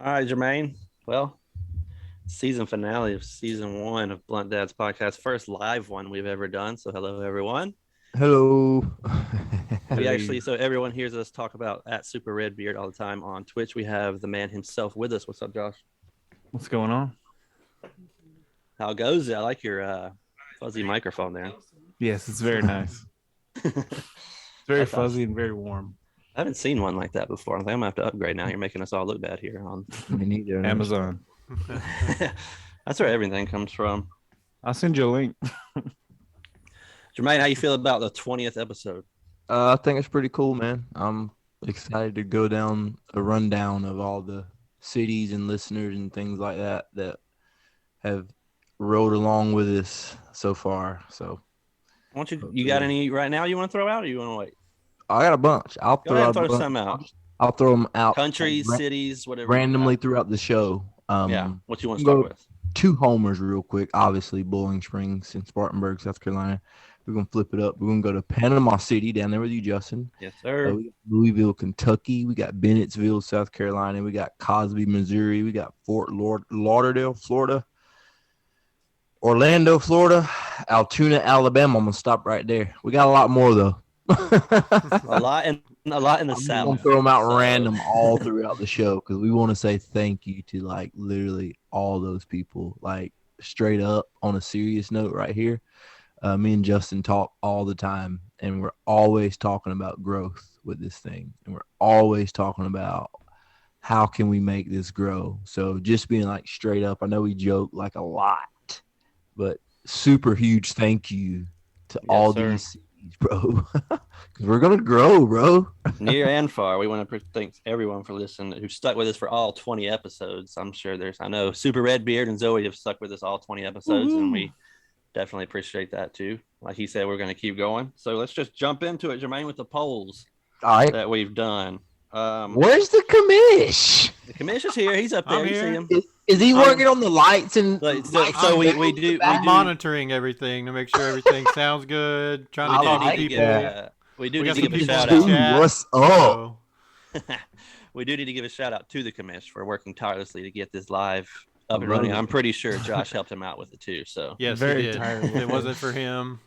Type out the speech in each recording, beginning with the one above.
All right, Jermaine. Well, season finale of season 1 of Blunt Dad's podcast, first live one we've ever done. So, hello, everyone. Hello. So everyone hears us talk about at Super Red Beard all the time on Twitch. We have the man himself with us. What's up, Josh? What's going on? How goes it? I like your fuzzy microphone there. Yes, it's very nice. It's very fuzzy and very warm. I haven't seen one like that before. I think I'm gonna have to upgrade now. You're making us all look bad here on Me neither. Amazon. That's where everything comes from. I'll send you a link. Jermaine, how you feel about the 20th episode? I think it's pretty cool, man. I'm excited to go down a rundown of all the cities and listeners and things like that have rode along with us so far. So, You got any right now you want to throw out, or you want to wait? I got a bunch. Go ahead and throw some out. I'll throw them out. Countries, cities, whatever. Randomly throughout the show. What you want to start with? 2 homers real quick. Obviously, Bowling Springs and Spartanburg, South Carolina. We're going to flip it up. We're going to go to Panama City down there with you, Justin. Yes, sir. We got Louisville, Kentucky. We got Bennettsville, South Carolina. We got Cosby, Missouri. We got Fort Lauderdale, Florida. Orlando, Florida. Altoona, Alabama. I'm going to stop right there. We got a lot more, though. a lot in the South. I'm going to throw them out random all throughout the show because we want to say thank you to, like, literally all those people. Like, straight up on a serious note right here. Me and Justin talk all the time, and we're always talking about growth with this thing, and we're always talking about how can we make this grow. So just being like straight up, I know we joke like a lot, but super huge thank you to all these cities, bro, because we're gonna grow, bro. Near and far. We want to thank everyone for listening who stuck with us for all 20 episodes. I know Super Red Beard and Zoe have stuck with us all 20 episodes, and we definitely appreciate that too. Like he said, we're going to keep going. So let's just jump into it, Jermaine, with the polls that we've done. Where's the commish? The commish is here. He's up there. You see him? Is he working on the lights and? So we do monitoring everything to make sure everything sounds good. Trying to talk to people. We do need to give a shout out. What's up? We do need to give a shout out to the commish for working tirelessly to get this live up and running. I'm pretty sure Josh helped him out with it too. So yes, very he did. If it wasn't for him,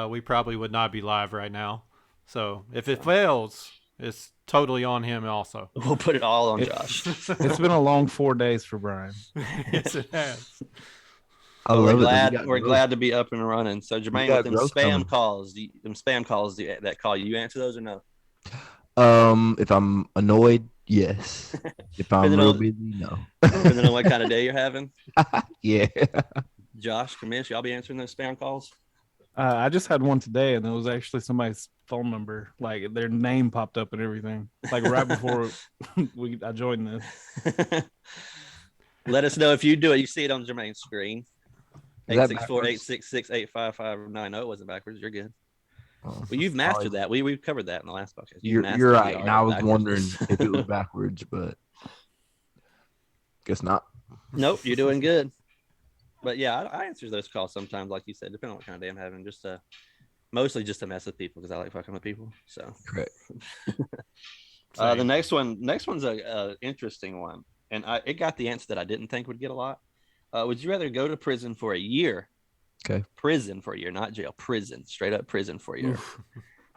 we probably would not be live right now. So if it fails, it's totally on him also. We'll put it all on Josh. It's been a long 4 days for Brian. Yes, it has. We're glad to be up and running. So Jermaine, with them spam calls, that call you answer those or no? If I'm annoyed, yes. If I'm real busy, no. Depending on what kind of day you're having. Yeah. Josh, Commish, y'all be answering those spam calls? I just had one today, and it was actually somebody's phone number. Like, their name popped up and everything. Like, right before I joined this. Let us know if you do it. You see it on Jermaine's screen. 864-866-85590. It wasn't backwards. You're good. Well, you've mastered that. We've covered that in the last podcast. You're right. And I was wondering if it was backwards, but guess not. Nope, you're doing good. But yeah, I answer those calls sometimes, like you said, depending on what kind of day I'm having. Mostly just to mess with people because I like fucking with people. So correct. The next one's a interesting one, and it got the answer that I didn't think would get a lot. Would you rather go to prison for a year? Okay. Prison for a year, not jail. Prison, straight up prison for a year.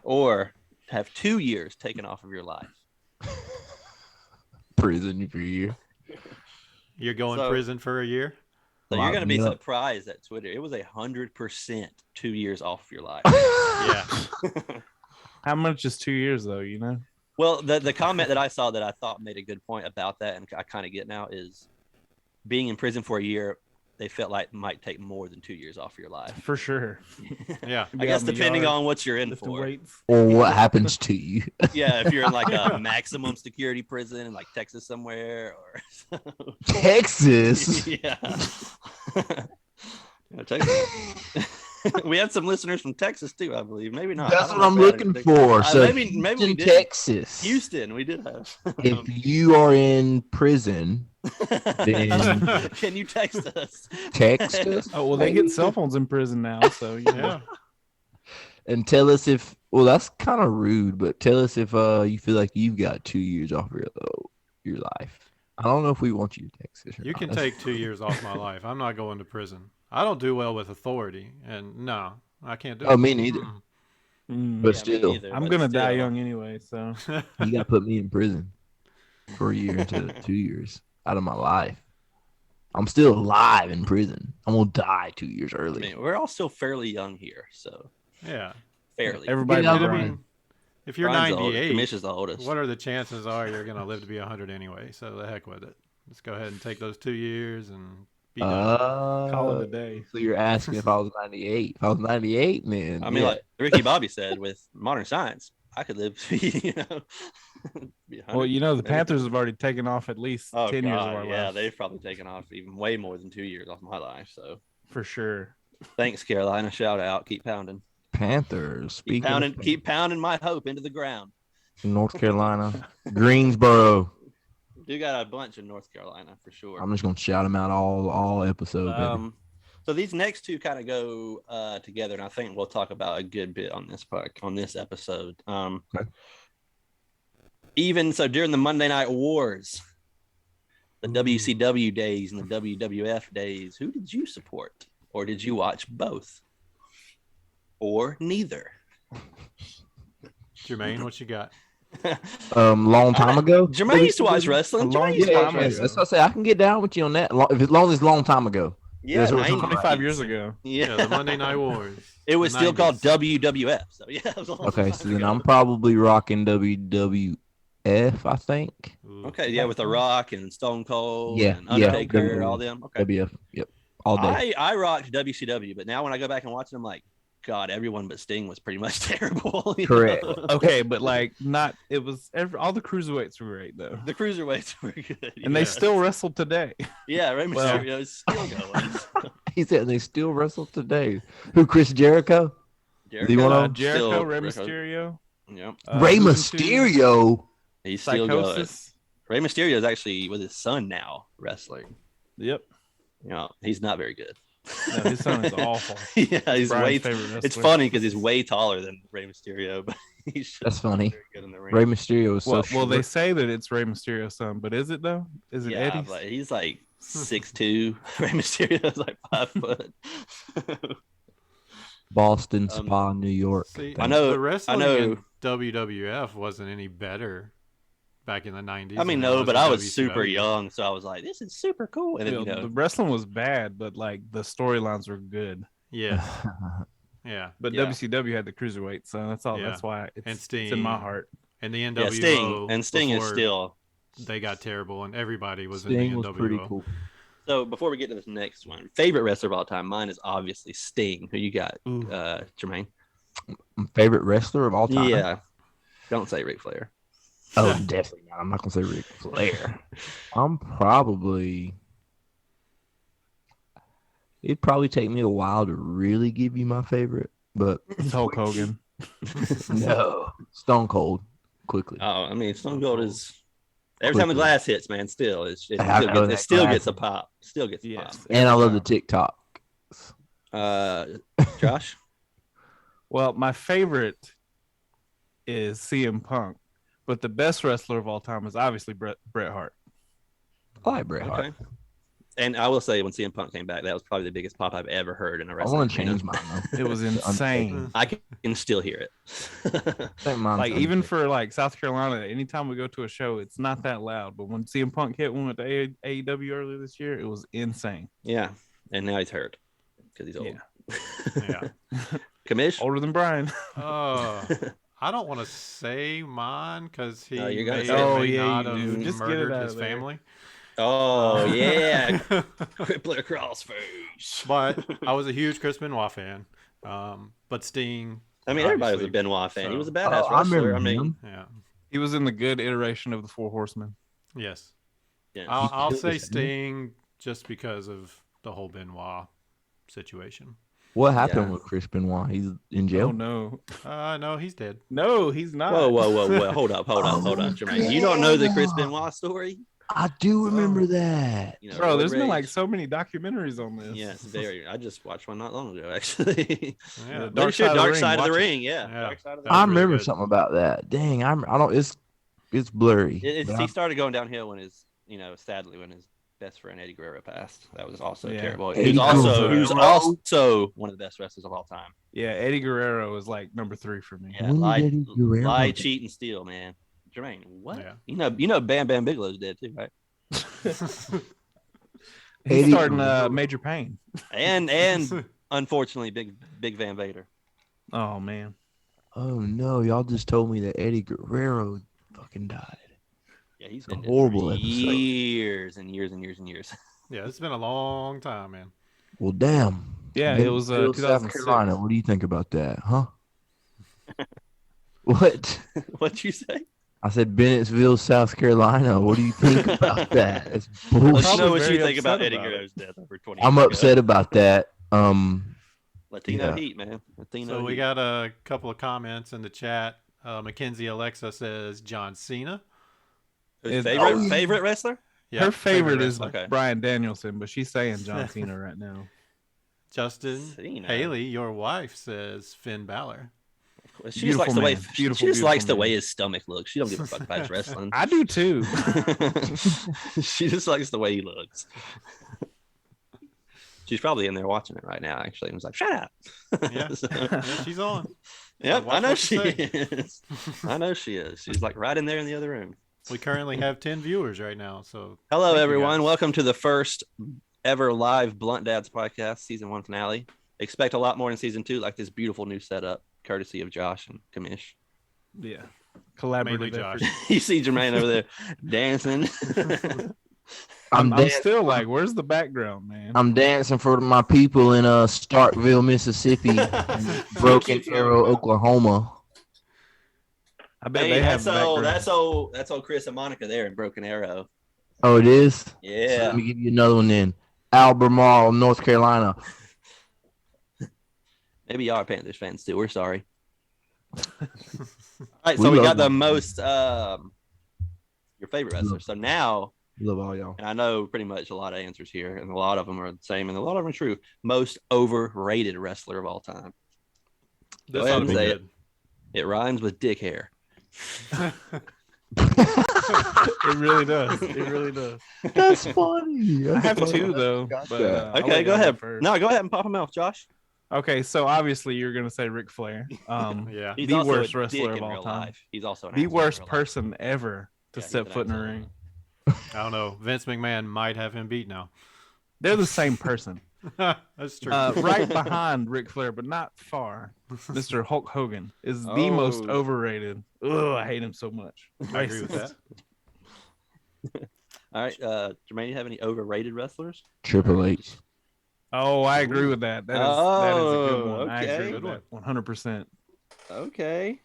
Or have 2 years taken off of your life. Prison for a year. You're going prison for a year? So you're going to be surprised at Twitter. It was 100% 2 years off of your life. Yeah. How much is 2 years, though, you know? Well, the comment that I saw that I thought made a good point about that, and I kind of get now, is being in prison for a year, they felt like might take more than 2 years off your life. For sure. Yeah. I guess depending on what you're in for. Or what happens to you. Yeah, if you're in like a maximum security prison in like Texas somewhere or Texas. Yeah. Texas. We had some listeners from Texas too, I believe. Maybe not. That's what I'm looking for. So maybe we did. Texas. Houston, we did have. If you are in prison, then can you text us? Text us. Oh well, they get cell phones in prison now, so yeah. And tell us if. Well, that's kind of rude, but tell us if you feel like you've got 2 years off your life. I don't know if we want you to Texas. Or You not. can take 2 years off my life. I'm not going to prison. I don't do well with authority, and no, I can't do it. Oh, me neither. Mm. But Yeah, me still, neither, I'm but gonna die still. young anyway, so you got to put me in prison for a year instead of 2 years out of my life. I'm still alive in prison. I'm gonna die 2 years I early. mean, we're all still fairly young here, so Yeah. fairly. everybody. Yeah, but I I Brian. mean, if you're Brian's the oldest. 98, Commission's the oldest. what are the chances are you're going to live to be 100 anyway? So the heck with it. Let's go ahead and take those 2 years and be done. Call it a day. So you're asking if I was 98? If I was 98, man. I mean, yeah. like Ricky Bobby said, with modern science, I could live, be 100. Well, you know, the Everything. Panthers have already taken off at least 10 years of our yeah, lives. they've probably taken off even way more than 2 years off my life. So For sure. thanks, Carolina. Shout out. Keep pounding. Panthers. Keep Speaking pounding. of Keep pounding my hope into the ground. North Carolina, Greensboro. Do got a bunch in North Carolina for sure. I'm just gonna shout them out all episode. baby. So these next two kind of go together, and I think we'll talk about a good bit on this episode. Okay. Even so, during the Monday Night Wars, the WCW days and the WWF days, who did you support, or did you watch both, or neither? Jermaine, what you got? Long time ago. Jermaine used to watch wrestling. A long Jermaine used to time watch ago. wrestling. That's what I say. I can get down with you on that. As long as long time ago. Yeah, That's what we're 90s. talking 25 years ago. Yeah, The Monday Night Wars. it was The still called 90s. WWF. So yeah, it was a long Okay, time so then ago. I'm probably rocking WWF. I think. Ooh. Okay, yeah, with The Rock and Stone Cold Yeah, and yeah, Undertaker, WWF. all them. Okay. WF. Yep. All day. I rocked WCW, but now when I go back and watch it, I'm like, God, everyone but Sting was pretty much terrible. you Correct. know? Okay, but like not it was all the cruiserweights were great though. The cruiserweights were good. And they Yeah. still wrestle today. yeah, Rey Well- Mysterio is still going. He said they still wrestle today. Who? Chris Jericho? Jericho, one of them? Jericho, still- Rey Mysterio, Yep, Ray who's into Mysterio. he's still going. Psychosis. Rey Mysterio is actually with his son now wrestling. Yep. You know, he's not very good. No, his son is awful. yeah, he's Brian's way. favorite wrestler. It's funny because he's way taller than Rey Mysterio, but he's just That's not funny. very good in the ring. Ray Mysterio is so Well, short. they say that it's Rey Mysterio's son, but is it though? Is it yeah, Eddie's? but he's like 6'2". Rey Mysterio is like 5 foot. Boston, Spa, New York. See, I know- the wrestling know- in WWF wasn't any better back in the 90s. I mean, than it no, but in I was super WCW. young, so I was like, "This is super cool." And then, You know, you know, the wrestling was bad, but like the storylines were good. Yeah, yeah. But Yeah. WCW had the cruiserweight, so that's all. Yeah. that's why it's, And it's in Sting. my heart. And the NWO. yeah, Sting and Sting is before still. They got terrible, and everybody was Sting in was the NWO. pretty cool. So before we get to this next one, favorite wrestler of all time, mine is obviously Sting. Who you got, Ooh. Jermaine? My favorite wrestler of all time. Yeah, don't say Ric Flair. Oh, definitely not. I'm not gonna say Ric Flair. I'm probably. It'd probably take me a while to really give you my favorite, but It's Hulk Hogan. no, Stone Cold quickly. Oh, I mean, Stone Cold is. Every Quickly. time the glass hits, man, still it I know still, that it still glass gets a hit. pop. Still gets a Yes. And I love the TikTok. Josh. Well, my favorite is CM Punk, but the best wrestler of all time is obviously Bret Hart. I like Bret Hart. Okay. And I will say, when CM Punk came back, that was probably the biggest pop I've ever heard in a I wrestling. want to arena. change mine though. It was insane. I can still hear it. I think mine's Like even Undertaker. for like South Carolina, anytime we go to a show, it's not that loud. But when CM Punk hit one with the AEW earlier this year, it was insane. Yeah, and now he's hurt because he's old. Yeah. Yeah. Commish. Older than Brian. I don't want to say mine because he No, you're gonna may say it. or Oh, may yeah, not you have do. Just get it murdered out his of there. family. Oh yeah, crippler crossface. But I was a huge Chris Benoit fan. But Sting. I mean, everybody was a obviously, Benoit fan. He so- was a badass Oh, I wrestler. remember I mean, him. Yeah. He was in the good iteration of the Four Horsemen. Yes. yeah. I'll killed say us, didn't Sting just because of the whole Benoit situation. What happened Yeah. with Chris Benoit? He's in Oh jail. no, No, he's dead. no, he's not. Whoa! Hold up, Jermaine. You don't know the Chris yeah. Benoit story? I do remember that. You know, Bro, road there's been rage? like so many documentaries on this. Yes, very. I just watched one not long ago, actually. Yeah. Dark Side of the Dark Ring, Side of the watch it. Ring. Yeah. Yeah. Dark Side of the That was I Ring. remember good. something about that. Dang, I don't. It's blurry. He started going downhill when his sadly when his best friend Eddie Guerrero passed. That was also Yeah. terrible. Eddie Who's Guerrero. also one of the best wrestlers of all time. Yeah, Eddie Guerrero is like number 3 for me. Yeah, When did Eddie Guerrero lie, die? cheat, and steal, man. Jermaine, what? Yeah. You know, Bam Bam Bigelow's dead too, right? He's Eddie starting Guerrero. Major Pain. And unfortunately, Big Van Vader. Oh man. Oh no, y'all just told me that Eddie Guerrero fucking died. Yeah, he's a been dead horrible for episode. years and years and years and years. Yeah, it's been a long time, man. Well, damn. Yeah, it was Bennettsville, 2006. South Carolina. What do you think about that, huh? What? What'd you say? I said Bennettsville, South Carolina. What do you think about that? It's Let us bullshit. know what very you think about upset Eddie about it. Guerrero's death over 20 I'm years ago. upset about that. Latino Yeah. heat, man. Latino So we heat. got a couple of comments in the chat. Mackenzie Alexa says John Cena. His It's- favorite wrestler? Yeah, Her favorite is wrestler. Okay. Brian Danielson, but she's saying John Cena right now. Justin Cena. Haley, your wife, says Finn Balor. She just likes Beautiful the way man. she Beautiful, just likes the beautiful way man. his stomach looks. She don't give a fuck about his wrestling. I do too. She just likes the way he looks. She's probably in there watching it right now, actually, and was like, "Shut up." Yeah, So- yeah, she's on. Yep, Watch I know what she you say. is. I know she is. She's like right in there in the other room. We currently have 10 viewers right now. So Hello, thank you, everyone. guys. Welcome to the first ever live Blunt Dads podcast, season 1 finale. Expect a lot more in season 2, like this beautiful new setup, courtesy of Josh and Kamish. Yeah. Mainly Collaborative Josh. effort. You see Jermaine over there dancing. I'm dan- still like, where's the background, man? I'm dancing for my people in Starkville, Mississippi, and Broken Arrow, Oklahoma. I bet Hey, they have that's the old. background. That's old Chris and Monica there in Broken Arrow. Oh, it is? So Yeah. let me give you another one then. Albemarle, North Carolina. Maybe y'all are Panthers fans too. We're sorry. All right, We so we love got the them. most your favorite wrestler. So now, Love all y'all. and I know pretty much a lot of answers here, and a lot of them are the same, and a lot of them are true. Most overrated wrestler of all time. This ahead ought to and be say good. It rhymes with dick hair. It really does. It really does. That's funny. I have two though. Got But, that. I'll Okay, let go y'all ahead. first. No, go ahead and pop him off, Josh. Okay, so obviously you're gonna say Ric Flair. Yeah. He's The also worst a wrestler dick of in all real time. life. He's also an The asshole in worst real life. person ever to Yeah, he's step an foot in a asshole. ring. I don't know. Vince McMahon might have him beat now. They're the same person. That's true. Right behind Ric Flair, but not far. Mr. Hulk Hogan is the most Oh. overrated. Ugh, I hate him so much. I agree with Racist. that. All right, Jermaine, you have any overrated wrestlers? Triple H. Oh, I agree with that. That is a good one. I okay. agree with Good that 100%. Okay.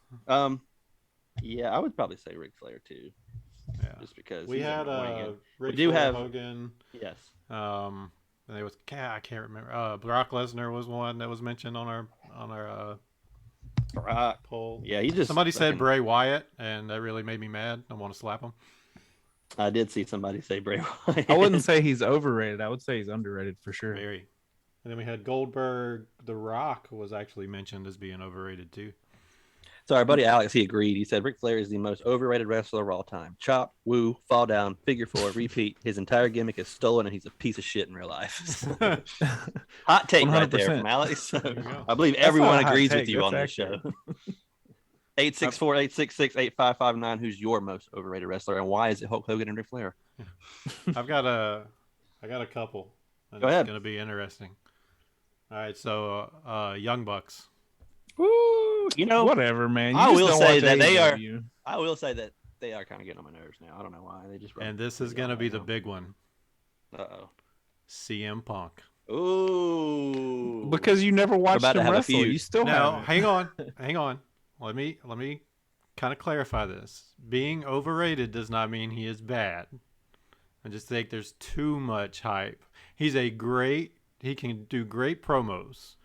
Yeah, I would probably say Ric Flair too, Yeah. just because We he's had annoying. Ric do Flair, have- Hogan. Yes. And there was I can't remember. Brock Lesnar was one that was mentioned on our Brock. poll. Yeah, he just Somebody said fucking- Bray Wyatt, and that really made me mad. I want to slap him. I did see somebody say Bray Wyatt. I wouldn't say he's overrated. I would say he's underrated for sure. Very. And then we had Goldberg. The Rock was actually mentioned as being overrated too. So our buddy Alex, he agreed. He said Ric Flair is the most overrated wrestler of all time. Chop, woo, fall down, figure four, repeat. His entire gimmick is stolen, and he's a piece of shit in real life. Hot take right there 100%. from Alex. There you go. I believe That's everyone not a hot agrees take, with you that's on this accurate. show. 864-866-8559. Who's your most overrated wrestler, and why is it Hulk Hogan and Ric Flair? I got a couple. And Go ahead. It's gonna be interesting. All right, so Young Bucks. Woo! You know, Whatever, man. You I just will don't say watch that they are- AEW. I will say that they are kind of getting on my nerves now. I don't know why. They just And this is gonna be the big one. Uh-oh. CM Punk. Ooh. Because you never watched about to him have a wrestle. feud. You still Now, have. hang on, hang on. Let me kind of clarify this. Being overrated does not mean he is bad. I just think there's too much hype. He can do great promos.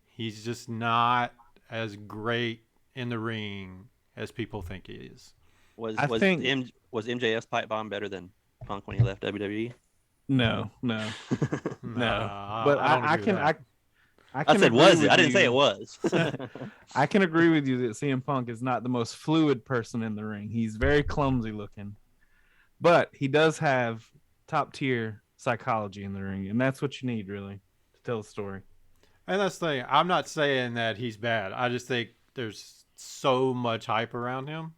He's just not as great in the ring as people think he is. Was I think- MJF's pipe bomb better than Punk when he left WWE? No. Nah, But don't I agree can with that. I I can said agree was it? with I didn't say you. it was. I can agree with you that CM Punk is not the most fluid person in the ring. He's very clumsy looking. But he does have top tier psychology in the ring, and that's what you need really to tell a story. And that's the thing. I'm not saying that he's bad. I just think there's so much hype around him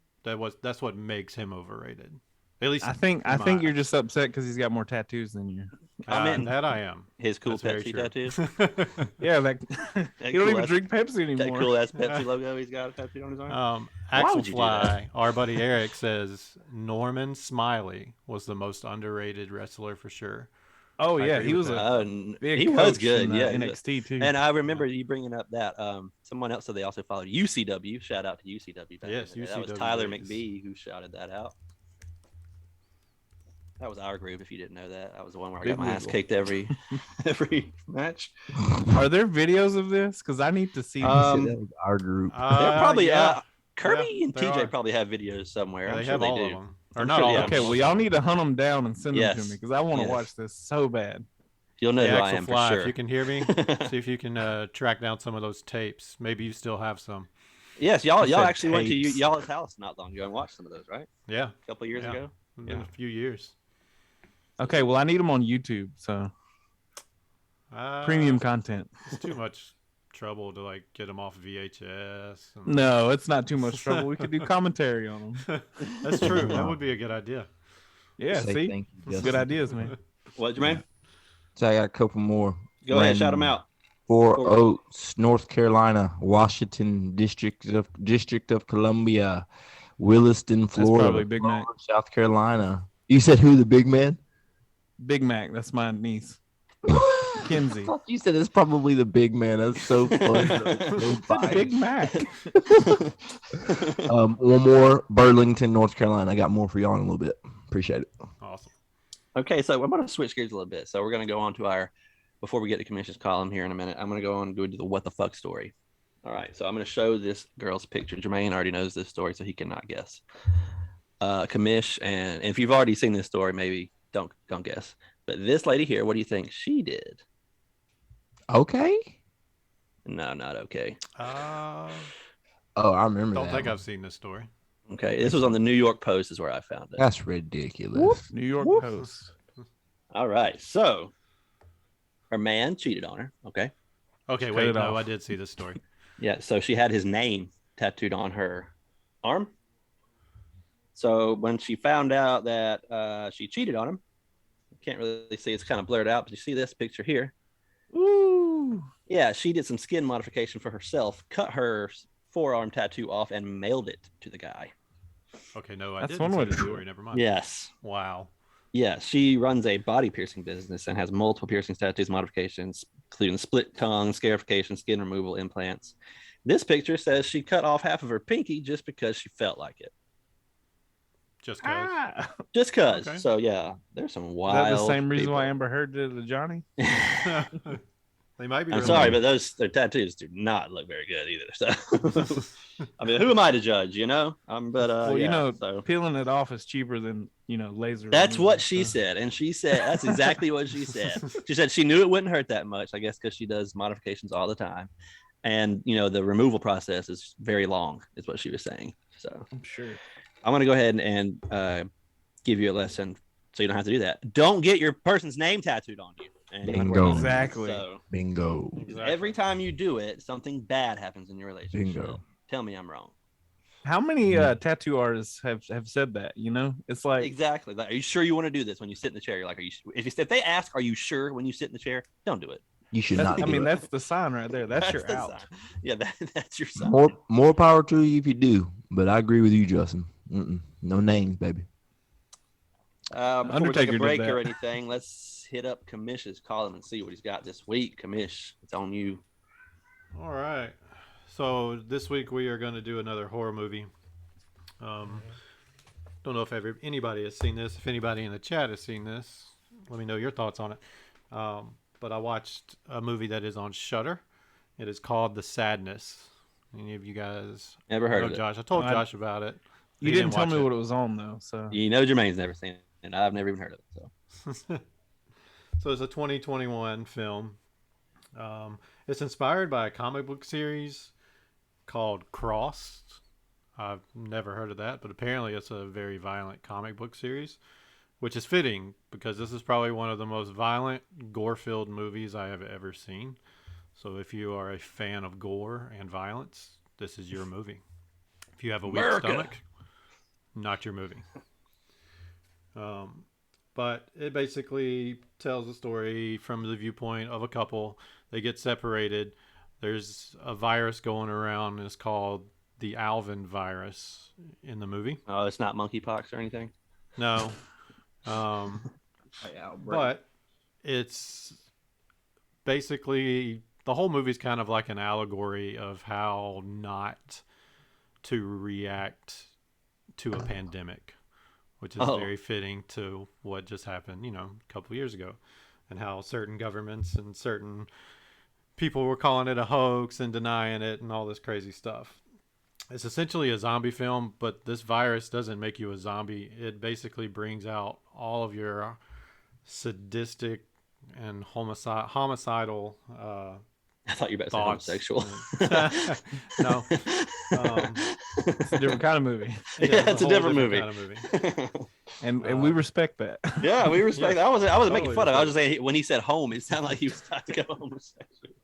that's what makes him overrated. At least I think you're just upset because he's got more tattoos than you. that I am. His cool That's very Pepsi true. tattoo. Yeah, that That he don't cool even ass- drink Pepsi That anymore. cool ass Pepsi logo he's got tattooed on his arm. Why Axel would you do that? Fly, our buddy Eric says Norman Smiley was the most underrated wrestler for sure. Oh I yeah, agree he with was that. a big He was coach good. in, Yeah, NXT too. And I remember you bringing up that someone else said they also followed UCW. Shout out to UCW. back Yes, in the day. That was UCW Tyler days. McBee who shouted that out. That was our group. If you didn't know that, I was the one where I Big got my ass wiggle. kicked every match. Are there videos of this? Because I need to see. He said that was our group. They're probably yeah. Kirby Yeah, and they TJ are. probably have videos somewhere. Yeah, I'm they sure have they all do. of them. Or I'm not sure all they of have them. Okay, well y'all need to hunt them down and send them Yes. to me because I want to Yes. watch this so bad. You'll know Hey, who I Axel am Fly, for sure. if you can hear me, see if you can track down some of those tapes. Maybe you still have some. Yes, y'all He said actually went to tapes. y'all's house not long ago and watched some of those, right? Yeah, A couple years Yeah. ago. it's been a few years. Okay, well I need them on YouTube, so premium content. It's too much trouble to like get them off VHS. and- No, it's not too much trouble. We could do commentary on them. That's true. That would be a good idea. Yeah, Say see, thank you, good Justin. ideas, man. What, Jermaine? So I got a couple more. Go ahead, shout them Random. out. Fort Oaks, North Carolina, Washington District of Columbia, Williston, Florida, probably Big Mac. Florida, South Carolina. You said who, the big man? Big Mac, that's my niece, Kinsey. You said it's probably the big man. That's so funny. Big Mac. One more, Burlington, North Carolina. I got more for y'all in a little bit. Appreciate it. Awesome. Okay, so I'm going to switch gears a little bit. So we're going to go on to our, before we get to commission's column here in a minute, I'm going to go on and go into the what the fuck story. All right, so I'm going to show this girl's picture. Jermaine already knows this story, so he cannot guess. Commish, and if you've already seen this story, maybe don't guess. But this lady here, what do you think she did? Okay. No, not okay. Oh, I remember don't that think one. I've seen this story. Okay, this was on the New York Post is where I found it. That's ridiculous. New York Post. All right, so her man cheated on her. Okay. Okay, Cut wait. it No, off. I did see this story. Yeah, so she had his name tattooed on her arm. So when she found out that she cheated on him, you can't really see, it's kind of blurred out, but you see this picture here. Ooh. Yeah, she did some skin modification for herself, cut her forearm tattoo off, and mailed it to the guy. Okay, no, I That's didn't one see way the to do story. it. Never mind. Yes. Wow. Yeah, she runs a body piercing business and has multiple piercings, tattoos, modifications, including split tongue, scarification, skin removal, implants. This picture says she cut off half of her pinky just because she felt like it. Just cause. Ah. Just because. Okay. So, yeah, there's some Is wild that the same reason people. why Amber Heard did it to Johnny? They might be. I'm related. sorry, but their tattoos do not look very good either. So, I mean, who am I to judge? You know, Well, yeah, so. peeling it off is cheaper than laser. That's removal, what she so. said, and she said that's exactly what she said. She said she knew it wouldn't hurt that much, I guess, because she does modifications all the time, and the removal process is very long, is what she was saying. So I'm sure. I'm gonna go ahead and give you a lesson, so you don't have to do that. Don't get your person's name tattooed on you. And Bingo. Exactly. So, Bingo. Exactly. every time you do it, something bad happens in your relationship. Bingo. Tell me I'm wrong. How many tattoo artists have said that? It's like Exactly. Like, are you sure you want to do this when you sit in the chair? You're like, are you? If they ask, are you sure when you sit in the chair? Don't do it. You should not. I do mean, it. that's the sign right there. That's your the out. sign. Yeah, that's your sign. More power to you if you do. But I agree with you, Justin. No names, baby. Before we take Undertaker a did break that. or anything, let's hit up Comish's column and see what he's got this week. Commish, it's on you. All right. So this week we are going to do another horror movie. Don't know if anybody has seen this. If anybody in the chat has seen this, let me know your thoughts on it. But I watched a movie that is on Shudder. It is called The Sadness. Any of you guys Never heard know of it. Josh? I told Josh about it. You He didn't tell watch me what it was on though. So You know Jermaine's never seen it, and I've never even heard of it. So So it's a 2021 film. It's inspired by a comic book series called Crossed. I've never heard of that, but apparently it's a very violent comic book series. which is fitting because this is probably one of the most violent, gore-filled movies I have ever seen. So if you are a fan of gore and violence, this is your movie. If you have a weak stomach, not your movie. But it basically tells a story from the viewpoint of a couple. They get separated. There's a virus going around, and it's called the Alvin virus in the movie. Oh, it's not monkeypox or anything? No. But it's basically, the whole movie's kind of like an allegory of how not to react to a pandemic, which is very fitting to what just happened, a couple of years ago, and how certain governments and certain people were calling it a hoax and denying it and all this crazy stuff. It's essentially a zombie film, but this virus doesn't make you a zombie. It basically brings out all of your sadistic and homicidal I thought you were about to say homosexual. No. It's a different kind of movie. Yeah, it's a different movie. Kind of movie. And we respect that. Yeah, we respect that. I wasn't totally making fun of it. I was just saying, when he said home, it sounded like he was about to go homosexual.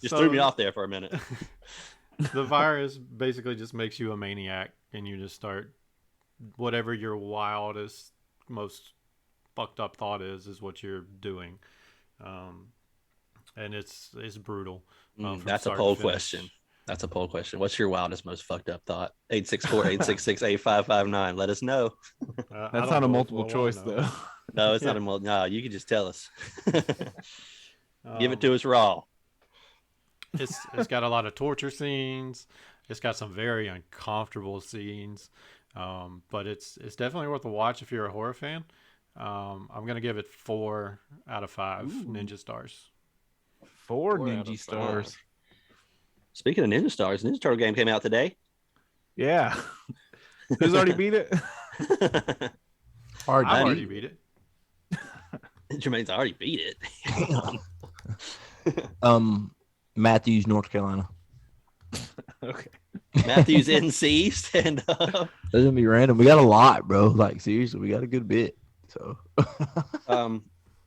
Just threw me off there for a minute. The virus basically just makes you a maniac, and you just start whatever your wildest, most fucked up thought is what you're doing. And it's brutal. That's a poll question. That's a poll question. What's your wildest, most fucked up thought? 864-866-8559. Let us know. That's not a multiple choice, though. No, it's not a multiple. No, you can just tell us. Give it to us raw. It's got a lot of torture scenes. It's got some very uncomfortable scenes. But it's definitely worth a watch if you're a horror fan. I'm gonna give it 4 out of 5 Ninja Stars. 4 Ninja Stars. Speaking of Ninja Stars, Ninja Turtle game came out today. Yeah. Who's already beat it? I've already beat it. Jermaine's already beat it. Matthews, North Carolina. Okay. Matthews, NC, stand up. That's gonna be random. We got a lot, bro. Like seriously, we got a good bit. So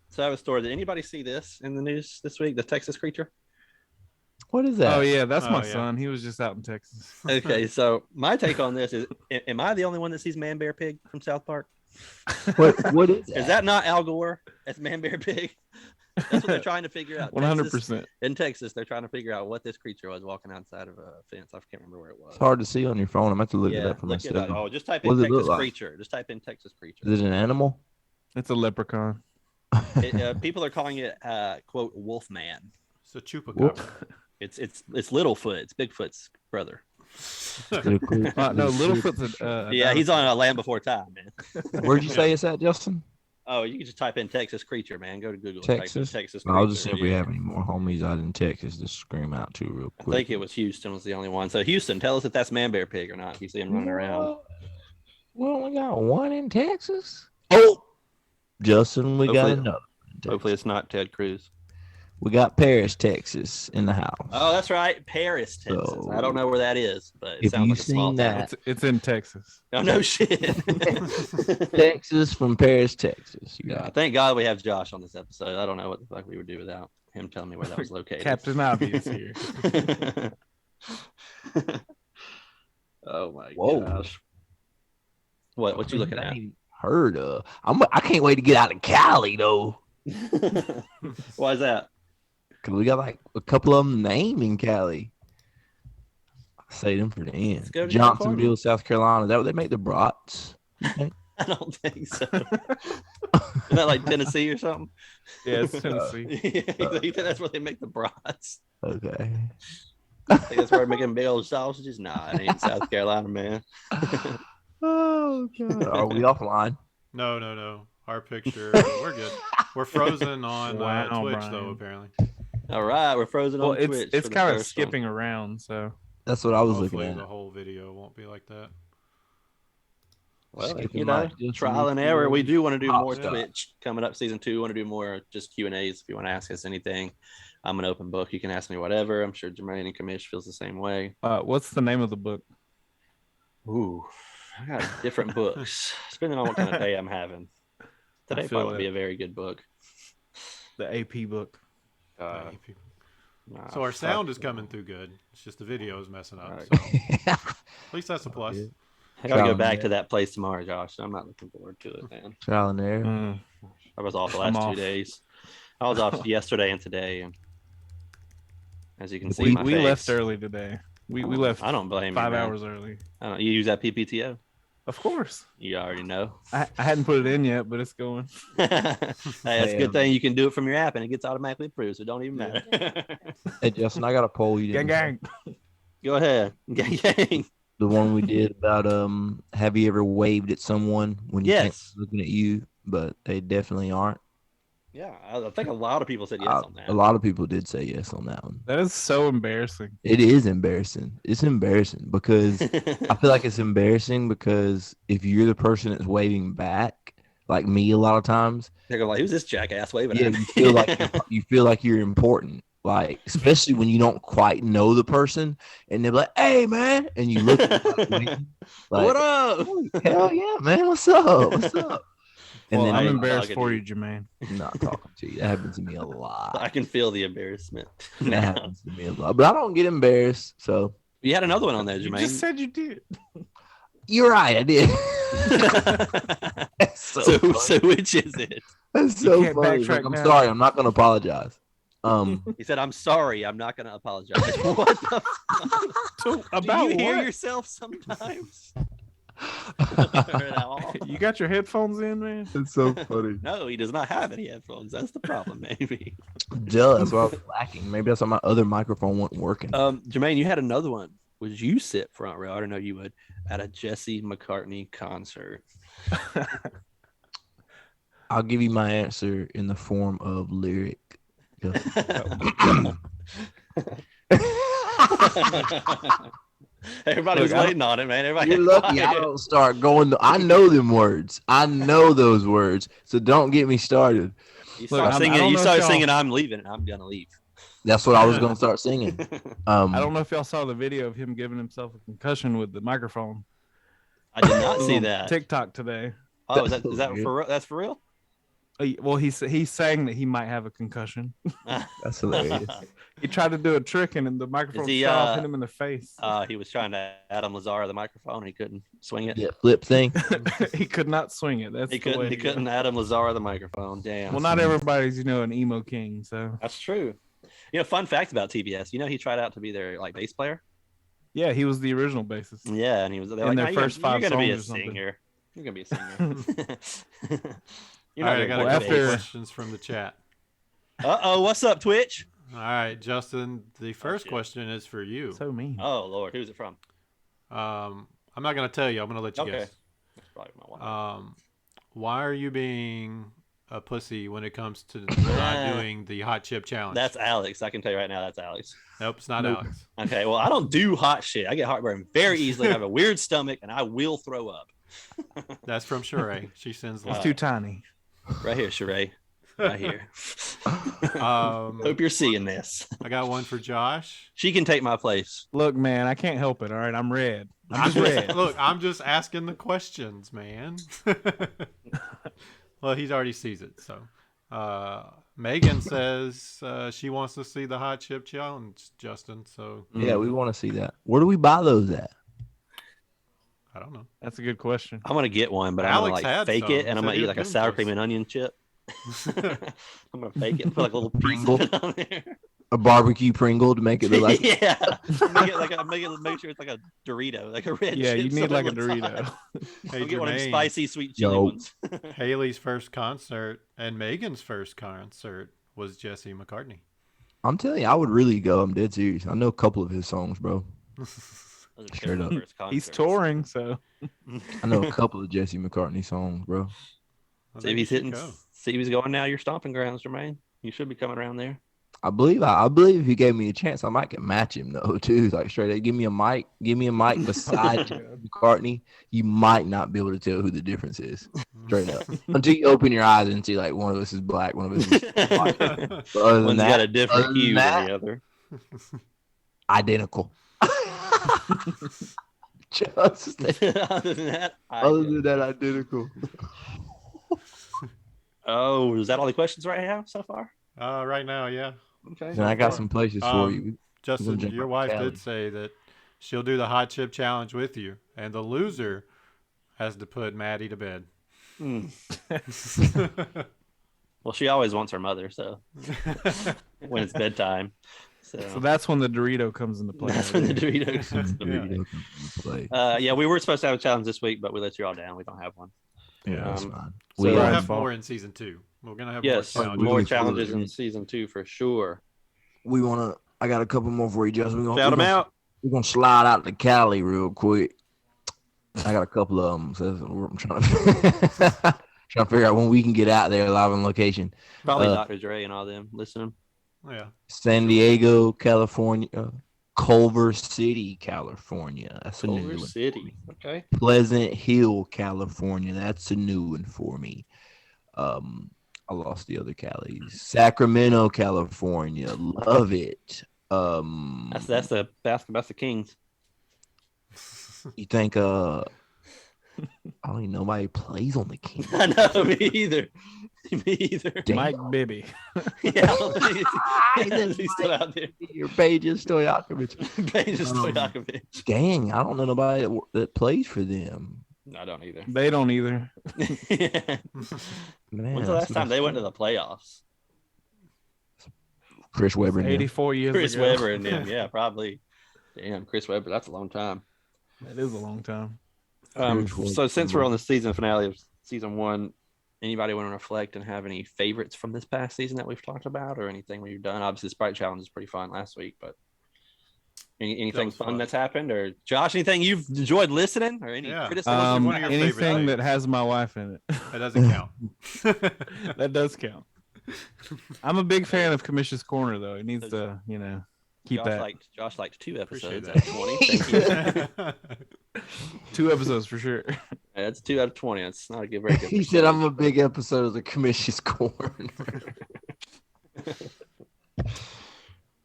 So I have a story. Did anybody see this in the news this week? The Texas creature? What is that? Oh yeah, that's my son. He was just out in Texas. Okay, so my take on this is: am I the only one that sees Man Bear Pig from South Park? What is that? Is that not Al Gore as Man Bear Pig? That's what they're trying to figure out. 100%. In Texas, they're trying to figure out what this creature was walking outside of a fence. I can't remember where it was. It's hard to see on your phone. I'm going to have to look it up for look myself. it up. Oh, just type in Texas creature. Just type in Texas creature. Is it an animal? It's a leprechaun. People are calling it quote Wolfman. It's a chupacabra. It's Littlefoot. It's Bigfoot's brother. No, Littlefoot's he's on a Land Before Time, man. Where'd you say it's at, Justin? Oh, you can just type in Texas creature, man. Go to Google. Texas. Texas creature. I'll just see if we have any more homies out in Texas to scream out to real quick. I think it was Houston was the only one. So Houston, tell us if that's Man Bear Pig or not. You see him running around. We only got one in Texas. Oh, Justin, we got another. Hopefully, it's not Ted Cruz. We got Paris, Texas, in the house. Oh, that's right, Paris, Texas. So, I don't know where that is, but it if sounds you've like a small seen town. that, it's in Texas. Oh no shit. Texas from Paris, Texas. Yeah, thank God we have Josh on this episode. I don't know what the fuck we would do without him telling me where that was located. Captain Obvious here. Oh my gosh. What you looking at? Heard of? I can't wait to get out of Cali though. Why is that? Cause we got like a couple of them named in Cali. I say them for the end. Johnsonville, South Carolina. Is that what they make the brats? I don't think so. Isn't that like Tennessee or something? Yeah, it's Tennessee. You think that's where they make the brats? Okay. I think that's where they're making big old sausages. Nah, it ain't South Carolina, man. Oh God. Are we offline? No. Our picture, we're good. We're frozen on Twitch, Brian. though, apparently. All right, we're frozen on Twitch. It's kind of skipping around, so. That's what I was Hopefully looking at. The whole video won't be like that. Well, trial and error. We do want to do more Twitch coming up. Season 2, want to do more just Q&As. If you want to ask us anything, I'm an open book. You can ask me whatever. I'm sure Jermaine and Kamish feels the same way. What's the name of the book? Ooh, I got different books, depending on what kind of day I'm having. Today feel probably would it. be a very good book. The AP book. Nah, So our fuck sound is no. coming through good. It's just the video is messing up. Right. So at least that's a plus. I gotta go Trial back and to that place tomorrow, Josh. I'm not looking forward to it, man. Trial and error. Mm. I was off the I'm last 2 off. days. I was off yesterday and today, and as you can see, We my we face. left early today. We left I don't blame 5 you, man. hours early. I don't. You use that PPTO? Of course. You already know. I hadn't put it in yet, but it's going. Hey, that's a good thing you can do it from your app and it gets automatically approved, so it don't even matter. Hey, Justin, I got a poll you Gang, didn't. gang. Go ahead. Gang, gang. The one we did about have you ever waved at someone when you can't Yes. be looking at you, but they definitely aren't? Yeah, I think a lot of people said yes on that. A lot of people did say yes on that one. That is so embarrassing. It is embarrassing. It's embarrassing because I feel like it's embarrassing because if you're the person that's waving back, like me a lot of times, They're going like, who's this jackass waving yeah, at me? you feel like you're important. Like, especially when you don't quite know the person and they're like, hey man, and you look at them, like, What up? hell yeah, man, what's up? What's up? And Well, then I'm I- embarrassed I'll for get you, Jermaine. I'm not talking to you. That happens to me a I lot. can feel the embarrassment. That now. happens to me a lot. But I don't get embarrassed. So You had another one on there, You Jermaine. just said you did. you're right, I did. That's so funny. which is it? That's so can't funny. backtrack Like, I'm now. sorry. I'm not going to apologize. He said, "I'm sorry. I'm not going to apologize." What the fuck? About Do you hear what? yourself sometimes? At all? You got your headphones in, man? It's so funny. No, he does not have any headphones. That's the problem, maybe. Duh, that's what I was lacking. Maybe that's why my other microphone wasn't working. Jermaine, you had another one. Would you sit front row? I don't know you would at a Jesse McCartney concert. I'll give you my answer in the form of lyric. Everybody was Look, I waiting on it, man. Everybody You're lucky I don't start going. I know them words. I know those words. So don't get me started. You Look, start I singing. don't You know start if y'all- singing. I'm leaving, and I'm gonna leave. That's what I was going to start singing. I don't know if y'all saw the video of him giving himself a concussion with the microphone. I did not see On that. TikTok today. Oh, is that for real? That's for real? Well, he's saying that he might have a concussion. That's hilarious. He tried to do a trick and then the microphone he, fell off, hit him in the face. He was trying to Adam Lazar the microphone. And he couldn't swing it. Yeah, flip thing. He could not swing it. That's He the way couldn't. He to go. couldn't Adam Lazar the microphone. Damn. Well, not everybody's an emo king, so That's true. Fun fact about TBS. He tried out to be their bass player. yeah, he was the original bassist. Yeah, and he was. They're In like, their "No, first five you're gonna be a songs or something." singer. You're gonna be a singer. You're All not right, I got a Well, couple after- questions from the chat. What's up, Twitch? All right, Justin. The first shit. question is for you. So mean. Oh Lord, who's it from? I'm not gonna tell you. I'm gonna let you Okay. guess. That's probably my wife. Why are you being a pussy when it comes to not doing the hot chip challenge? That's Alex. I can tell you right now, that's Alex. Nope, it's not Nope. Alex. Okay, well, I don't do hot shit. I get heartburn very easily. I have a weird stomach, and I will throw up. That's from Sheree. She sends It's love. too tiny. Right here, Sheree. Right here. Um, Hope you're seeing this. I got one for Josh. She can take my place. Look, man, I can't help it. All right, I'm red. I'm just red. Look, I'm just asking the questions, man. Well, he already sees it. So, Megan says she wants to see the hot chip challenge, Justin. So Yeah, we want to see that. Where do we buy those at? I don't know. That's a good question. I'm gonna get one, but I'm Alex gonna had fake some. it, and I'm Said gonna he eat was like a gonna sour post cream it. and onion chip. I'm gonna fake it, put like a little piece Pringle. of it on there. A barbecue Pringle to make it look like Yeah, make sure it's like a Dorito, like a red. Yeah, you chip need like a something on Dorito. top. Hey, I'll get one of them Jermaine, spicy sweet chili Yo. ones. Haley's first concert and Megan's first concert was Jesse McCartney. I'm telling you, I would really go. I'm dead serious. I know a couple of his songs, bro. Those are Straight terrible up. first He's concerts. touring, so I know a couple of Jesse McCartney songs, bro. I See think if he's you should hitting. go. See if he's going now. Your stomping grounds, Jermaine. You should be coming around there. I believe if he gave me a chance, I might can match him though too. Like straight up, give me a mic beside Jesse McCartney. You might not be able to tell who the difference is. Straight up, until you open your eyes and see like one of us is black, one of us is white. But other than One's that, got a other different than hue than that, the other. identical. Justin. Other than that, Other than that, identical. Oh, is that all the questions right now so far? Right now, yeah. Okay. And I got some places for you. Justin, jump your on wife Cali. did say that she'll do the hot chip challenge with you, and the loser has to put Maddie to bed. Hmm. Well, she always wants her mother, so when it's bedtime. So that's when the Dorito comes into play. That's when the Dorito comes into Dorito play. comes into play. Yeah, we were supposed to have a challenge this week, but we let you all down. We don't have one. Yeah, that's fine. So we'll Brian's have fault. more in season 2. We're gonna have yes, more challenges. more Moving challenges forward. in season 2 for sure. I got a couple more for you, Justin. Shout them out. We're gonna slide out to Cali real quick. I got a couple of them. So I'm trying to figure out when we can get out there live on location. Probably Dr. Dre and all them listening. Yeah. San Diego, California, Culver City, California. That's a new Culver one. City. Okay. Pleasant Hill, California. That's a new one for me. I lost the other Calis. Sacramento, California. Love it. That's the Kings. You think I don't even know nobody plays on the Kings. I know, me either. Me either. Damn. Mike Bibby. Yeah, he's still out there. Your page is Stojakovic. Pages Stojakovic. Dang, I don't know nobody that plays for them. I don't either. They don't either. Man, When's the last time they went to the playoffs? Chris Webber. and them. 84 years Chris ago. Webber and them. Yeah, probably. Damn, Chris Webber. That's a long time. That is a long time. So since we're on the season finale of season 1, anybody want to reflect and have any favorites from this past season that we've talked about, or anything we've done? Obviously, the Sprite Challenge is pretty fun last week, but anything fun that's happened, or Josh, anything you've enjoyed listening, or any criticism? one of your favorite Anything that things. has my wife in it. That doesn't count. That does count. I'm a big fan of Commission's Corner, though. It needs to, keep Josh liked 2 episodes Appreciate out of 20. Thank you. 2 episodes for sure. That's 2 out of 20. That's not a very good. He said, "I'm a big episode of the Commission's Corner."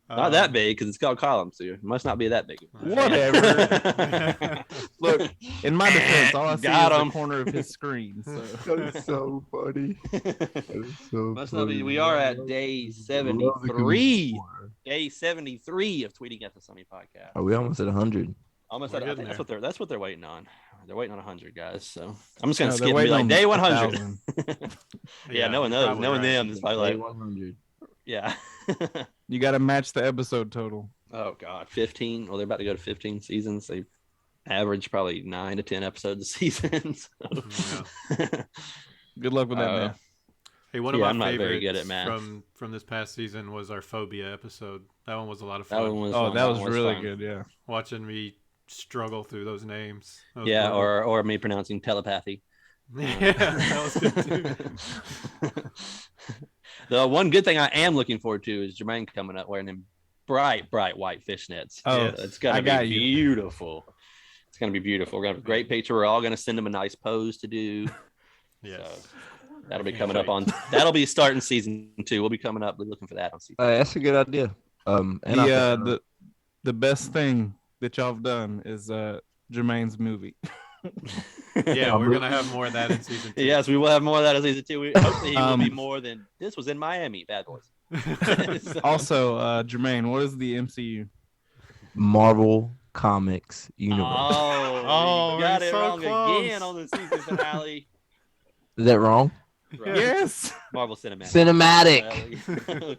Not that big because it's called columns, so it must not be that big. Whatever. Look, in my defense, all I see is Got the him. corner of his screen. So. That's so funny. That's so Must not be. We are at day 73. Day 73 of Tweeting at the Sunny podcast. Are we almost at 100? Almost We're at, I getting think there. that's what they're waiting on. They're waiting on 100 guys. So I'm just gonna No, skip they're and be like waiting day on 100. 1,000. Yeah, knowing those, probably knowing right. them is probably like 100. yeah. You got to match the episode total. Oh God, 15. Well, they're about to go to 15 seasons. They average probably 9 to 10 episodes a season. So. Good luck with that, man. Hey, one of Yeah, my I'm not favorites very good at math. from this past season was our phobia episode. That one was a lot of That fun. one was. Oh, fun. that was one really fun. good. Yeah. Watching me struggle through those names. That was Yeah, brutal. or me pronouncing telepathy. Yeah, that was good too. The one good thing I am looking forward to is Jermaine coming up wearing them bright white fishnets. Oh, Yeah, it's gonna I got be you. beautiful. It's gonna be beautiful. We're gonna have a great picture. We're all gonna send him a nice pose to do. Yes. So that'll be coming up on. That'll be starting season 2. We'll be coming up. We're looking for that on season. That's a good idea. And The best thing that y'all have done is Jermaine's movie. Yeah, we're gonna have more of that in season 2. Yes, we will have more of that in season 2. Hopefully, he will be more than this was in Miami. Bad Boys. So- Also, Jermaine, what is the MCU? Marvel Comics Universe. Oh, we got we're it so wrong close. again on the season finale. Is that wrong? Right. Yes. Marvel Cinematic. Cinematic.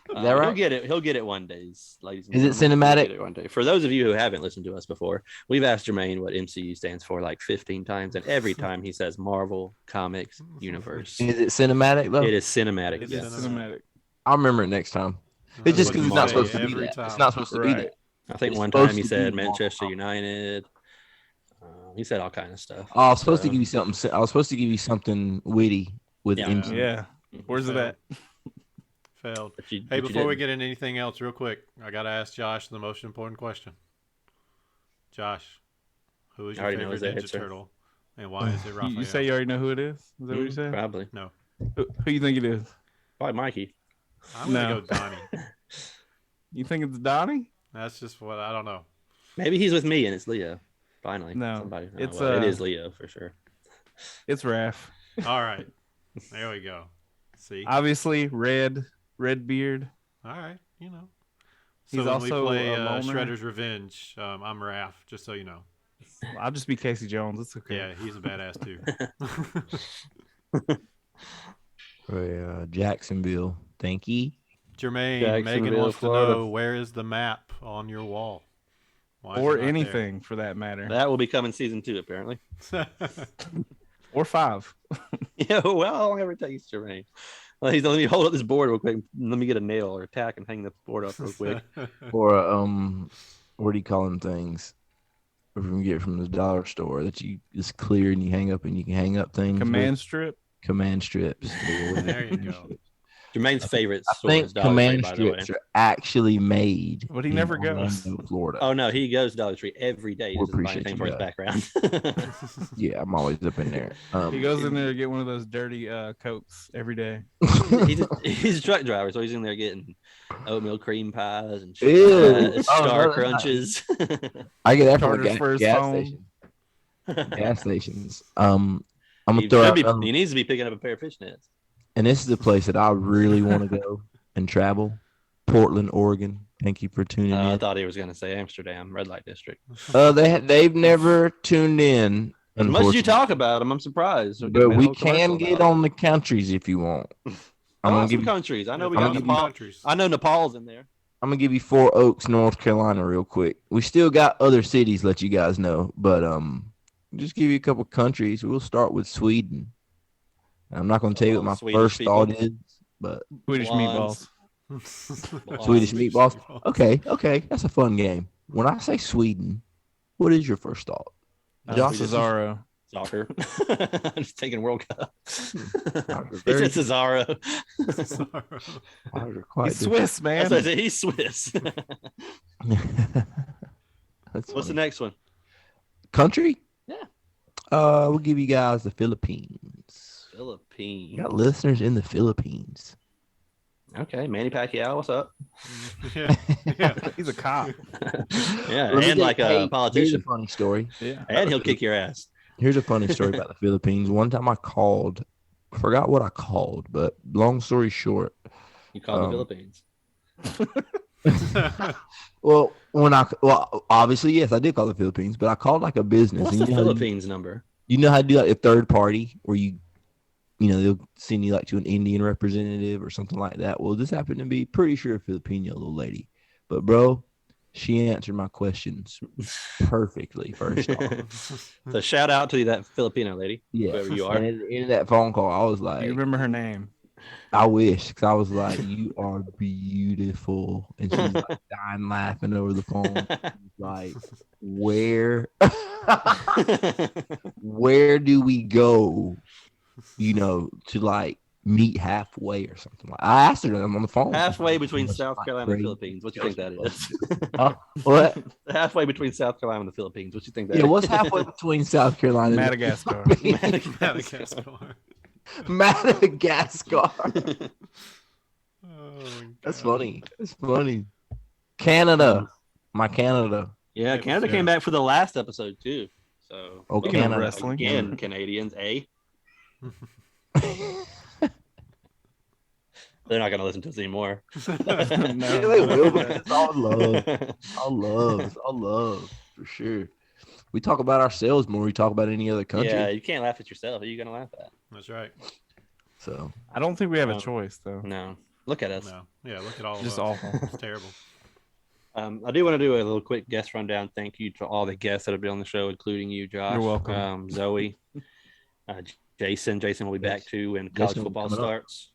Is that right? He'll get it one day, ladies and Is it gentlemen. He'll cinematic? get it one day. For those of you who haven't listened to us before, we've asked Jermaine what MCU stands for like 15 times, and every time he says Marvel Comics Universe. Is it cinematic though? It is cinematic. It is Yes. Cinematic. I'll remember it next time. That's It's just what because it's you not say supposed to be every that. time. It's not supposed to be Right. that. I think It's one time supposed he to said be Manchester Marvel. United. He said all kind of stuff. Oh, I was supposed to give you something. I was supposed to give you something witty with Yeah. MCU. Yeah. Where's it at? Failed. But you, Hey, but you before we didn't. get into anything else, real quick, I gotta ask Josh the most important question. Josh, who is I your already know favorite his Ninja answer. Turtle, and why is it Raphael? You say you already know who it is? Is that what you said? Probably. No, Who you think it is? Probably Mikey. I'm gonna No. go Donnie. You think it's Donnie? That's just what I don't know. Maybe he's with me and it's Leo. Finally, No, somebody. it's, it is Leo for sure. It's Raph. All right. There we go. See? Obviously, red beard. All right. You know. So He's when we also play a loner. Shredder's Revenge, I'm Raph, just so you know. I'll just be Casey Jones. It's okay. Yeah, he's a badass too. Jacksonville. Thank you. Jermaine, Megan Jacksonville, wants Florida. to know, where is the map on your wall? Why is Or it not anything for that matter. That will be coming season 2, apparently. there? Or 5. Yeah, well, I'll never taste Jermaine. Let me hold up this board real quick. Let me get a nail or a tack and hang the board up real quick. Or what do you call them things? If you can get from the dollar store that you just clear and you hang up and you can hang up things. Command strip. Command strips. There you go. Jermaine's favorite I store think is Dollar Tree, command by the way. strips are actually made. But he in never goes. Orlando, Florida. Oh no, he goes to Dollar Tree every day. He We doesn't buy appreciate anything you for his background. Yeah, I'm always up in there. He goes in there to get one of those dirty Cokes every day. he's a truck driver, so he's in there getting oatmeal cream pies and Ew. Star Oh, no, that's not- Crunches. I get that from Charters a for his gas phone. station. Gas stations. I'm gonna He, throw should out, be, he needs to be picking up a pair of fishnets. and this is a place that I really want to go and travel. Portland, Oregon. Thank you for tuning I in. thought he was going to say Amsterdam, red light district. They've never tuned in. As much as you unfortunately. talk about them, I'm surprised. But we can get on the countries if you want. I'm gonna some give you, countries. I know we I'm got gonna Nepal. countries. I know Nepal's in there. I'm gonna give you 4 Oaks, North Carolina, real quick. We still got other cities, let you guys know, but just give you a couple countries. We'll start with Sweden. I'm not gonna tell you what my Swedish first people. thought is, but Swedish Blondes. meatballs. Swedish meatballs. Okay, that's a fun game. When I say Sweden, what is your first thought? Josh Swedish. Cesaro. Soccer. I'm just taking World Cup. He Very- said Cesaro. He's Swiss, man. That's what I said. He's Swiss. That's What's the funny. next one? Country? Yeah. We'll give you guys the Philippines. Philippines. We got listeners in the Philippines. Okay, Manny Pacquiao, what's up? yeah. He's a cop. Yeah, Let me and get- like hey, a Here's a politician. funny story. Yeah. And he'll kick your ass. Here's a funny story about the Philippines. One time I called, I forgot what I called, but long story short, You call the Um, Philippines. well, obviously yes, I did call the Philippines, but I called like a business. What's and the you know, Philippines number? you know how to do like a third party where they'll send you like to an Indian representative or something like that. Well, this happened to be pretty sure a Filipino little lady, but bro, she answered my questions perfectly. First off, So shout out to that Filipino lady, yeah. whoever you are. And at the end of that phone call, I was Do like, you remember her name? I wish, because I was like, you are beautiful. And she's like dying laughing over the phone. Like, where do we go, to like meet halfway or something like I asked her on the phone. Halfway between That's South like Carolina and crazy. the Philippines. What do you think that is? What? Halfway between South Carolina and the Philippines. What do you think that Yeah, is? what's halfway between South Carolina and Madagascar. Madagascar. Madagascar. Oh, That's God. funny. That's funny. Canada. My Canada. Yeah, Canada came back for the last episode too. So Oh, Speaking of Canada. wrestling. again, Canadians, They're not gonna listen to us anymore. No. Yeah, they will, but it's all love. All love. It's all love. For sure. We talk about ourselves more than we talk about any other country. Yeah, you can't laugh at yourself. Who are you gonna laugh at? That's right. So I don't think we have a No. choice though. No, look at us. No. Yeah, look at all Just of us. awful. It's terrible. I do want to do a little quick guest rundown. Thank you to all the guests that have been on the show, including you, Josh. You're welcome. Zoe, Jason. Jason will be back too when Jason college will be football coming up. starts.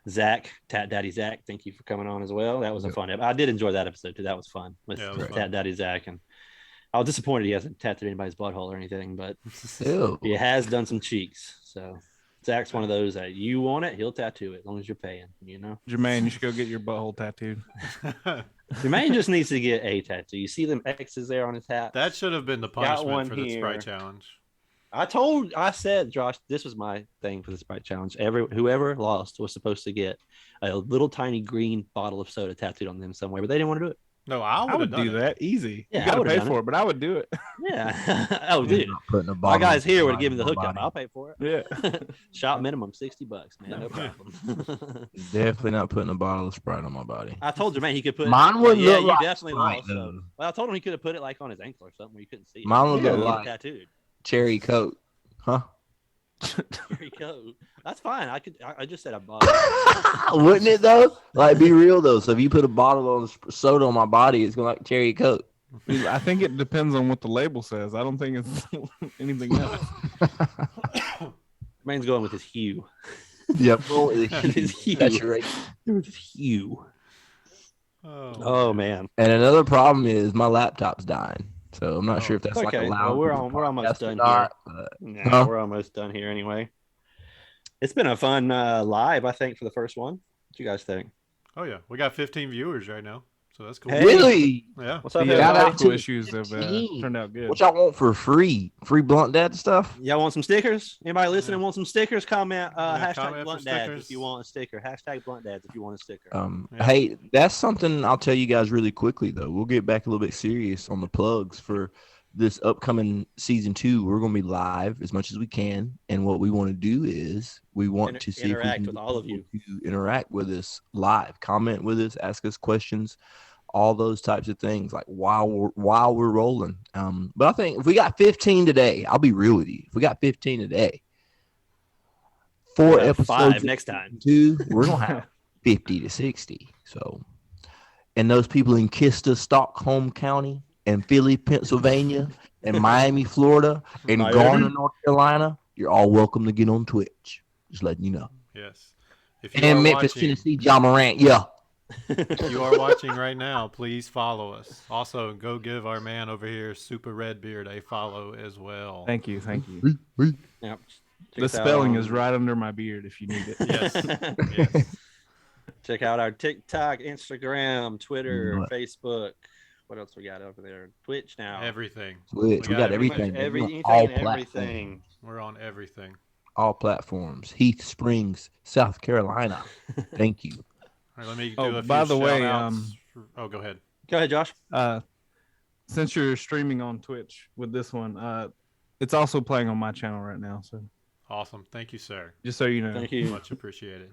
Zach, Tat Daddy Zach, thank you for coming on as well. That was a Yeah. fun. I did enjoy that episode too. That was fun with Yeah, it was fun. Tat Daddy Zach, and I was disappointed he hasn't tattooed anybody's butthole or anything, but ew. he has done some cheeks. So Zach's one of those that you want it, he'll tattoo it as long as you're paying. Jermaine, you should go get your butthole tattooed. Jermaine just needs to get a tattoo. You see them X's there on his hat. That should have been the one punishment for the here. Sprite Challenge. I said, Josh, this was my thing for the Sprite Challenge. Whoever lost was supposed to get a little tiny green bottle of soda tattooed on them somewhere, but they didn't want to do it. No, I I would would do that easy. Yeah, You I gotta would've pay done for it. it, but I would do it. Yeah. Oh, I'm dude. not putting a My bottle guys of here would wine give me the in my hookup. body. I'll pay for it. Yeah. Shop minimum $60, man. No problem. Definitely not putting a bottle of Sprite on my body. I told Jermaine he could put Mine wouldn't yeah, look you like definitely Sprite, lost. So. though. Well, I told him he could have put it like on his ankle or something where you couldn't see it. Mine would Yeah. look Get it like tattooed. cherry Coke. Huh? Cherry Coke. That's fine. I just said I bought it. Wouldn't it though? Like, be real though. So if you put a bottle of soda on my body, it's gonna like cherry Coke. I think it depends on what the label says. I don't think it's anything else. Jermaine's going with his hue. Yep. His hue. Saturate. With his hue. Oh, Oh man. And another problem is my laptop's dying. So I'm not sure if that's like Okay. allowed. Well, we're almost done or here. not, but- Nah, Huh? we're almost done here anyway. It's been a fun live, I think, for the first one. What you guys think? Oh yeah, we got 15 viewers right now, so that's cool. Hey. Really? Yeah. What's up, The Shout out everybody? technical to issues have 15. turned out good. What y'all want for free? Free Blunt Dad stuff? Y'all want some stickers? Anybody listening want some stickers? Comment Yeah, hashtag comment for Blunt Dads stickers. if you want a sticker. Hashtag Blunt Dads if you want a sticker. Yeah. Hey, that's something I'll tell you guys really quickly though. We'll get back a little bit serious on the plugs for this upcoming season 2. We're going to be live as much as we can, and what we want to do is we want to see if we interact can with get all of people you. to interact with us live, comment with us, ask us questions, all those types of things, like while we're rolling. But I think if we got 15 today, I'll be real with you. If we got 15 today, 4 got episodes 5 next time. 2, we're gonna have 50 to 60. So, and those people in Kista, Stockholm County, and Philly, Pennsylvania, and Miami, Florida, and Miami. Garner, North Carolina, you're all welcome to get on Twitch. Just letting you know. Yes. If you And are Memphis, watching, Tennessee, John Morant, yeah. if you are watching right now, please follow us. Also, go give our man over here, Super Redbeard, a follow as well. Thank you. Thank you. Yep. The spelling is right under my beard if you need it. Yes. Yes. Check out our TikTok, Instagram, Twitter, What? Facebook. What else we got over there? Twitch now. Everything. Twitch, we got everything. Anything All and everything. platforms. We're on everything. All platforms. Heath Springs, South Carolina. Thank you. All right, let me do Oh, a few by the way, shout-outs. Oh, go ahead. Go ahead, Josh. Since you're streaming on Twitch with this one, it's also playing on my channel right now. So Awesome. Thank you, sir. just so you know. Thank you. Much appreciated.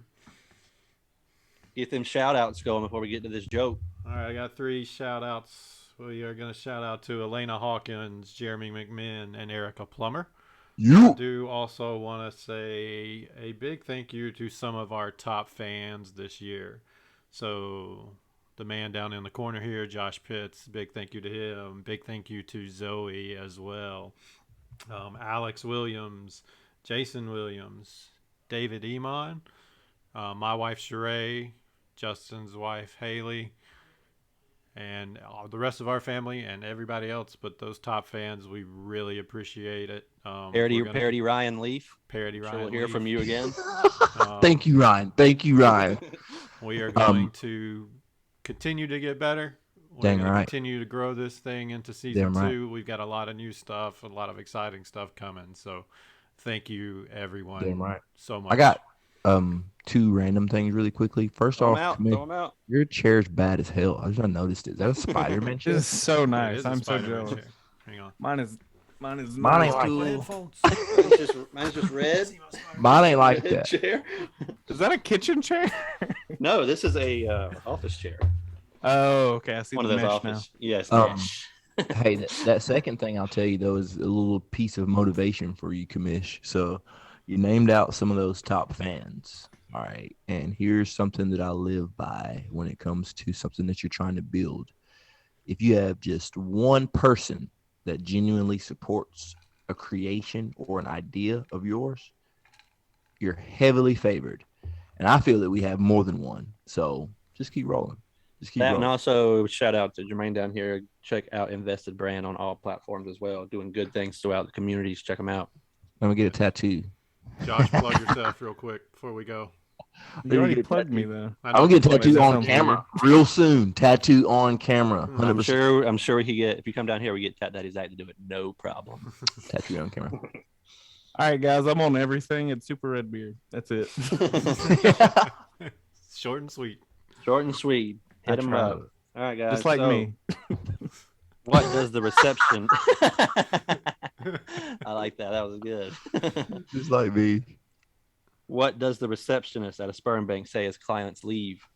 Get them shout outs going before we get to this joke. All right, I got 3 shout-outs. We are going to shout out to Elena Hawkins, Jeremy McMinn, and Erica Plummer. I You. do also want to say a big thank you to some of our top fans this year. So the man down in the corner here, Josh Pitts, big thank you to him. Big thank you to Zoe as well. Alex Williams, Jason Williams, David Iman, my wife Sheree, Justin's wife Haley, and the rest of our family and everybody else. But those top fans, we really appreciate it. Parody Ryan Leaf. Parody Sure Ryan. we'll hear Leaf. from you again. Thank you, Ryan. Thank you, Ryan. We are going to continue to get better. We're Dang going to right. continue to grow this thing into season Damn 2. right. We've got a lot of new stuff, a lot of exciting stuff coming. So thank you, everyone, Damn right. so much. I got 2 random things really quickly. First Throw 'em off, out. Camille, Throw 'em out. your chair's bad as hell. I just noticed it. Is that a Spider-Man This chair? is so Yeah, it nice. is a I'm so Spider-Man jealous. chair. Hang on. Mine is Mine ain't nice like too. that. Mine's just red. Mine ain't like Red that. chair. Is that a kitchen chair? No, this is a office chair. Oh, okay. I see One of the those mesh office. Yes. Um, mesh. Hey, that second thing I'll tell you though is a little piece of motivation for you, Kamish. So you named out some of those top fans. All right. And here's something that I live by when it comes to something that you're trying to build. If you have just one person that genuinely supports a creation or an idea of yours, you're heavily favored. And I feel that we have more than one. So just keep rolling. Just keep That rolling. and also shout out to Jermaine down here. Check out Invested Brand on all platforms as well. Doing good things throughout the communities. Check them out. I'm gonna get a tattoo. Josh, plug yourself real quick before we go. You already get a plugged me tattoo. though. I I'm gonna get a That tattoo on sounds camera real soon. Tattoo on camera. I'm 100% sure we could get, if you come down here, we get Tat Daddy Zach to do it. No problem. tattoo on camera. All right, guys. I'm on everything. It's Super Redbeard. That's it. Short and sweet. Short and sweet. I Hit them tried. up. All right, guys. Just like so me. What does the reception? I like that. That was good. Just like me. What does the receptionist at a sperm bank say as clients leave?